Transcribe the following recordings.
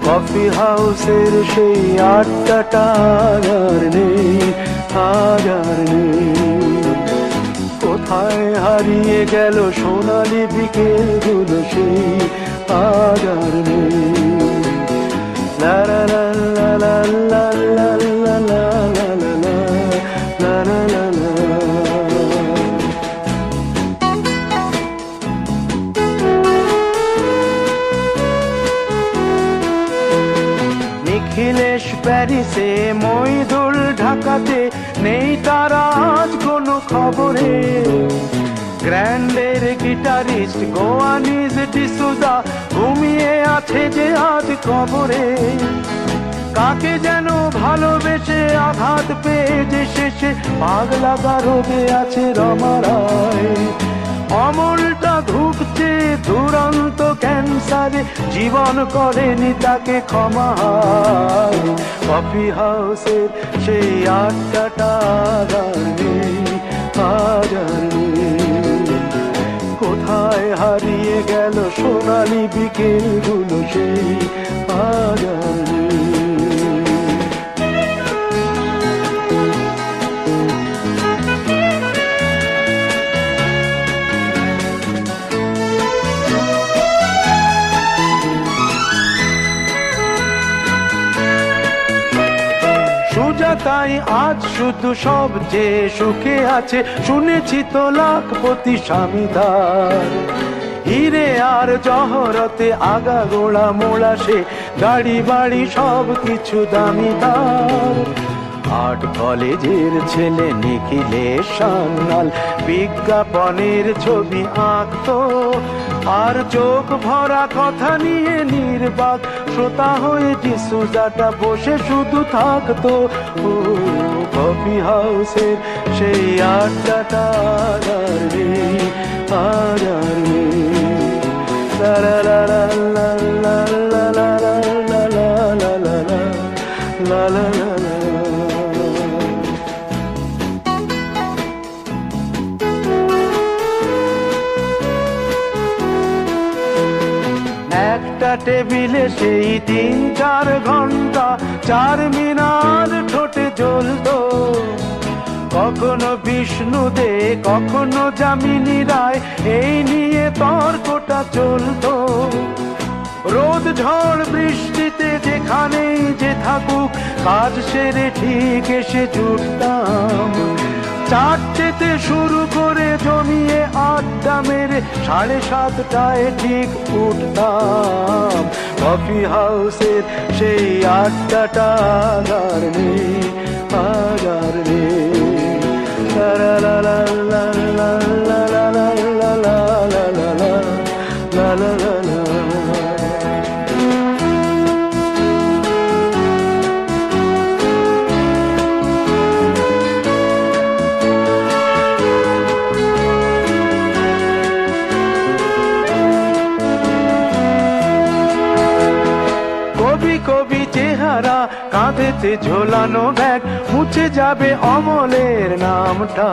Coffee হাউসের সেই আড্ডাটা আর নেই, আজ আর নেই। কোথায় হারিয়ে গেল সোনালি বিকেলগুলো সেই আজ আর নেই। লা লা লা লা লা লা লা লা লা লা লা লা লা লা। নিখিলেশ প্যারিসে, মইদুল ঢাকাতে, নেই তারা আজ কোনো খবরে। গ্র্যান্ডের গিটারিস্ট গোয়ানিজ ডিসুজা ঘুমিয়ে আছে যে আজ কবরে। কাকে যেন ভালোবেসে আঘাত পেয়ে যে শেষে পাগলা গারদে আছে রমা রায়। অমলটা ধুকছে দুরন্ত ক্যান্সারে, জীবন করেনি তাকে ক্ষমা। কফি হাউসের সেই আড্ডাটা আর নেই, আজ আর নেই। কোথায় হারিয়ে গেল সোনালি বিকেলগুলো সেই আজ আর নেই। তাই আজ শুধু সবচেয়ে সুখে আছে, শুনেছি তো লাখপতি স্বামীদার। হিরে আর জহরতে আগা গোড়া মোড়া সে, গাড়ি বাড়ি সব কিছু দামি তার। আর্ট কলেজের ছেলে নিখিলেশ সান্যাল বিজ্ঞাপনের ছবি আঁকতো, আর চোখ ভরা কথা নিয়ে নির্বাক শ্রোতা হয়ে ডিসুজাটা বসে শুধু থাকতো। ও কফি হাউসের সেই আড্ডাটা আর নেই, আর নেই। লা লা লা লা লা লা লা লা লা লা লা লা লা লা। একটা টেবিলে সেই 3-4 ঘন্টা চারমিনার ঠোঁটে জ্বলতো। কখনো বিষ্ণু দে, কখনো যামিনী রায়, এই নিয়ে তর্কটা চলতো। রোদ ঝড় বৃষ্টিতে যেখানেই যে থাকুক, কাজ সেরে ঠিক এসে জুটতাম। 4টেতে শুরু করে জমিয়ে আড্ডা মেরে 7:30টায় ঠিক উঠতাম। কফি হাউসের সেই আড্ডাটা আর নেই, আজ আর নেই। লা লা লা লা লা লা লা লা লা লা লা লা লা। কবি চেহারা, কাঁধেতে ঝোলানো ব্যাগ, মুছে যাবে অমলের নামটা।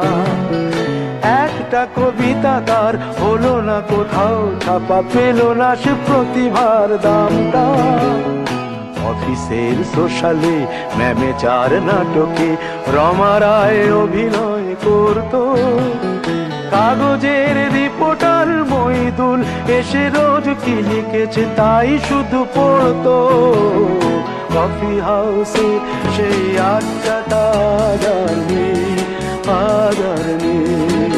একটা কবিতা তার হলো না কোথাও ছাপা, পেল না সে প্রতিভার দামটা। অফিসের সোশ্যালে, ম্যামেচার নাটকে রমা রায় অভিনয় করতো। কাগজের রিপোর্টার মইদুল এসে রোজ কি লিখেছে তাই শুধু পড়তো। কফি হাউসে সেই আড্ডাটা আর নেই, আজ আর নেই।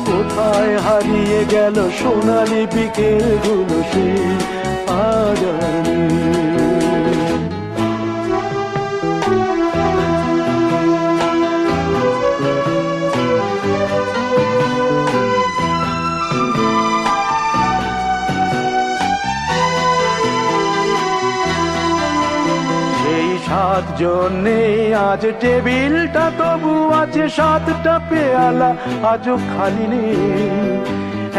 কোথায় হারিয়ে গেল সোনালি বিকেলগুলো সেই আজ আর নেই। জন্যে আজ টেবিলটা তবু আছে, 7টা পেয়ালা আজও খালি নেই।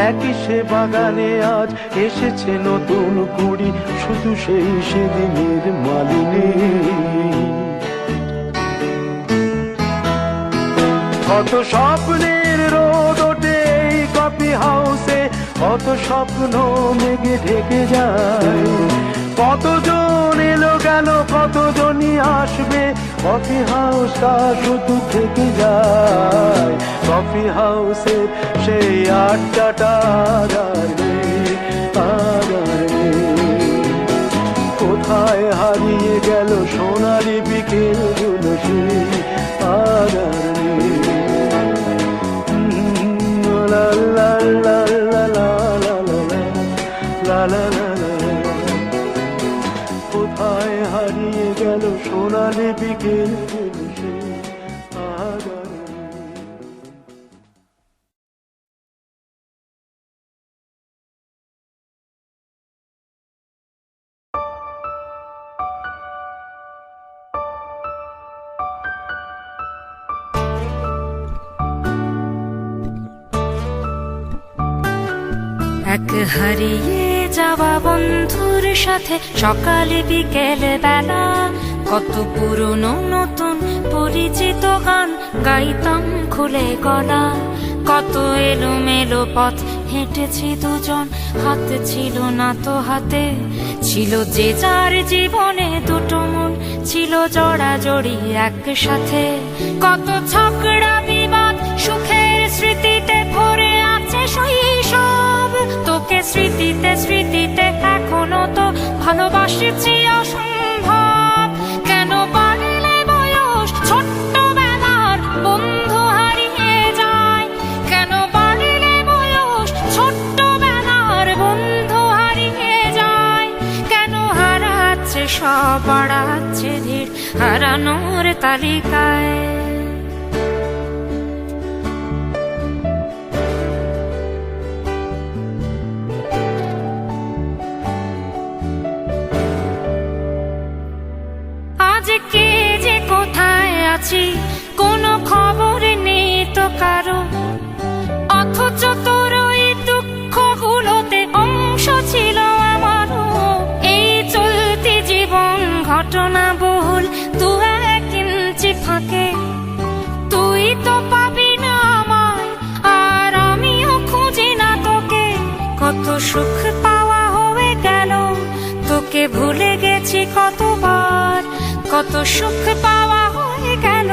একই সে বাগানে আজ এসেছে নতুন কুড়ি, শুধু সেই সেদিনের মালিনী। কত স্বপ্নের রোদ ওঠে এই কফি হাউসে, কত স্বপ্ন মেঘে ঢেকে যায়। কতজন কতজনই আসবে, কফি হাউসটা শুধু থেকে যায়। কফি হাউসের সেই আড্ডাটা আর নেই, আর নেই। কোথায় হারিয়ে গেল সোনালি বিকেলগুলো, সেই আর নেই। লা লা লা লা লা লা লা লা লা। কোথায় হারিয়ে গেল সোনালি বিকেলগুলো, সেই আর নেই। এক হারিয়ে যাওয়া বন্ধুর সাথে সকালে বিকেল বেলা কত পুরনো নতুন পরিচিত গান গাইতাম খুলে গলা। কত এলোমেলো পথ হেঁটেছি দুজন, হাত ছিল না তো হাতে। ছিল যে যার জীবনে দুটো মন, ছিল জড়াজড়ি একসাথে। কত ঝগড়া বিবাদ সুখের স্মৃতিতে ভরে আছে শৈশব। তোকে স্মৃতিতে স্মৃতিতে এখনো তো ভালোবাসছি অসম্ভব। কেন বাড়লে বয়স ছোট্টবেলার বন্ধু হারিয়ে যায়, কেন বাড়লে বয়স ছোট্টবেলার বন্ধু হারিয়ে যায়। কেন হারাচ্ছে সব, বাড়াচ্ছে ভিড় হারানোর তালিকায়। কে যে কোথায় আছি কোনো খবর নেই তো কারো, অথচ তোর ওই দুঃখগুলোতে অংশ ছিল আমারও। এই চলতি জীবন ঘটনা বহুল দু এক ইঞ্চি ফাঁকে। তুই তো পাবি না আমায়, আর আমিও খুঁজি না তোকে। কত সুখ পাওয়া হয়ে গেল, তোকে ভুলে গেছি কতবার। কত সুখ পাওয়া হয়ে গেল,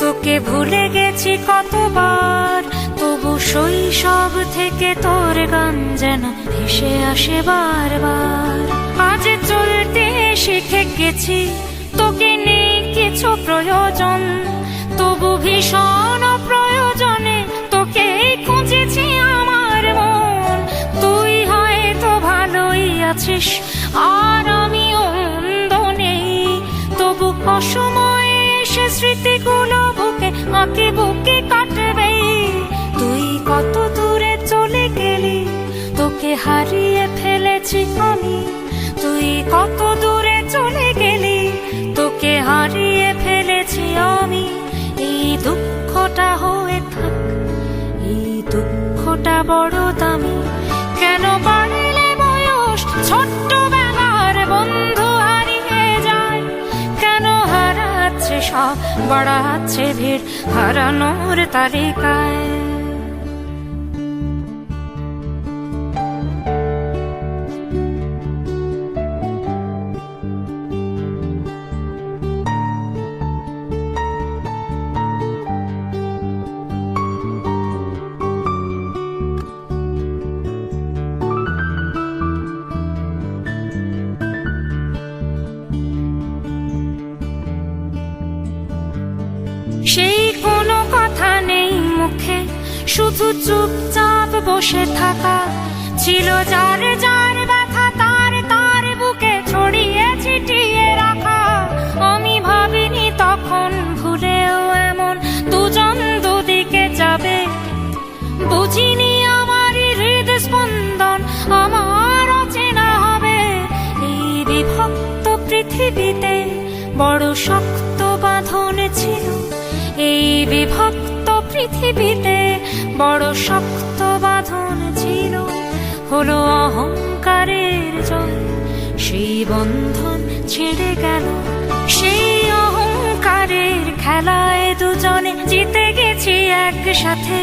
তোকে ভুলে গেছি কতবার। তবু শৈশব থেকে তোর গান যেন ভেসে আসে বারবার। আজ চলতে শিখে গেছি, তোকে নেই কিছু প্রয়োজন। তবু ভীষণ প্রয়োজনে তোকে খুঁজেছি আমার মন। তুই হয়তো ভালোই আছিস, আর আমিও মন্দ নেই। তবু অসময়ে এসে স্মৃতিগুলো বুকে আঁকে বুকে কাটবে। তুই কত দূরে চলে গেলি, তোকে হারিয়ে ফেলেছি আমি। তুই কত দূরে চলে গেলি, তোকে হারিয়ে ফেলেছি আমি। এই দুঃখটা হয়ে থাক, এই দুঃখটা বড় দামি। কেন বাড়লে বয়স ছোট্টবেলার বন্ধু হারিয়ে যায়, কেন হারাচ্ছে সব, বাড়াচ্ছে ভিড় হারানোর তালিকায়। সেই কোনো কথা নেই মুখে, শুধু চুপচাপ বসে থাকা। ছিল যার যার ব্যথা তার তার বুকে ছড়িয়ে ছিটিয়ে রাখা। আমি ভাবিনি তখন ভুলেও এমন দুজন দুদিকে যাবে। বুঝিনি আমার হৃদ স্পন্দন আমার অচেনা হবে। এই বিভক্ত পৃথিবীতে বড় শক্ত বাঁধন ছিল। এই বিভক্ত পৃথিবীতে বড় শক্ত বাঁধন ছিল। হলো অহংকারের জয়, সেই বন্ধন ছেড়ে গেল। সেই অহংকারের খেলায় দুজনে জিতে গেছি একসাথে।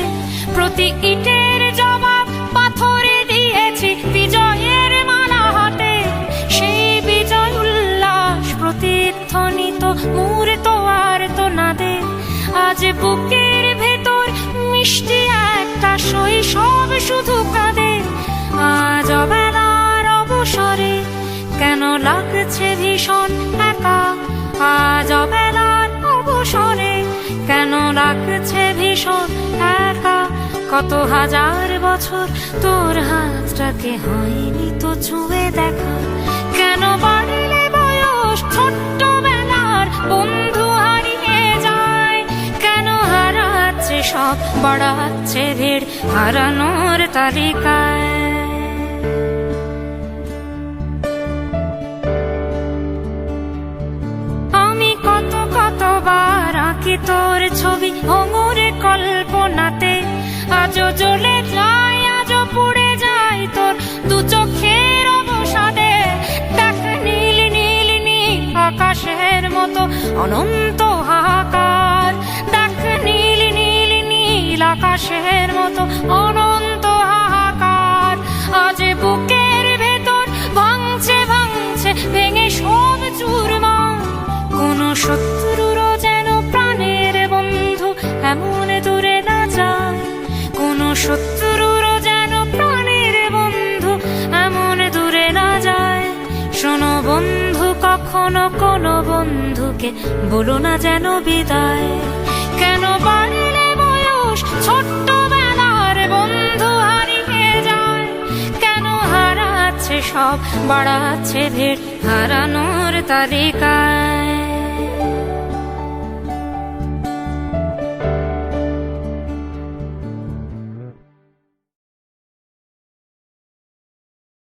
প্রতি ইটের জবাব পাথরে দিয়েছি বিজয়ের মালা হাতে। সেই বিজয় উল্লাস প্রতি প্রতিধ্বনিত মূর্ত আর তো নাদে আজ বুকের ভেতর মিষ্টি একটা শৈশব শুধু কাঁদে আজ অবেলার অবসরে কেন লাগছে ভীষণ একা আজ অবেলার অবসরে কেন লাগছে ভীষণ একা কত হাজার বছর তোর হাতটাকে হয়নি তো ছুঁয়ে দেখা কেন বাড়লে বয়স ছোট্টবেলার বন্ধু হারিয়ে যায় কেন হারাচ্ছে সব বাড়াচ্ছে ভিড় হারানোর তালিকায় আমি কত কতবার আঁকি তোর ছবি ভঙ্গুরে কল্পনাতে আজও জ্বলে যায় আজও পুড়ে যায় তোর দু চোখের অবসাদে দেখ নীল নীল নীল আকাশের মতো অনন্ত হাহাকার দেখ নীল নীল নীল আকাশের মতো অনন্ত হাহাকার আজ বুকের ভেতর ভাঙছে ভাঙছে ভেঙে সব চুরমার কোন শত্রুরও যেন প্রাণের বন্ধু এমন দূরে না যায় কোন শত্রুরও যেন প্রাণের বন্ধু এমন দূরে না যায় শোনো বন্ধু কখনো কোনো বন্ধুকে বলো না যেন বিদায় কেন বাড়লে বয়স ছোট্টবেলার বন্ধু হারিয়ে যায় কেন হারাচ্ছে সব বাড়াচ্ছে ভিড় হারানোর তালিকায়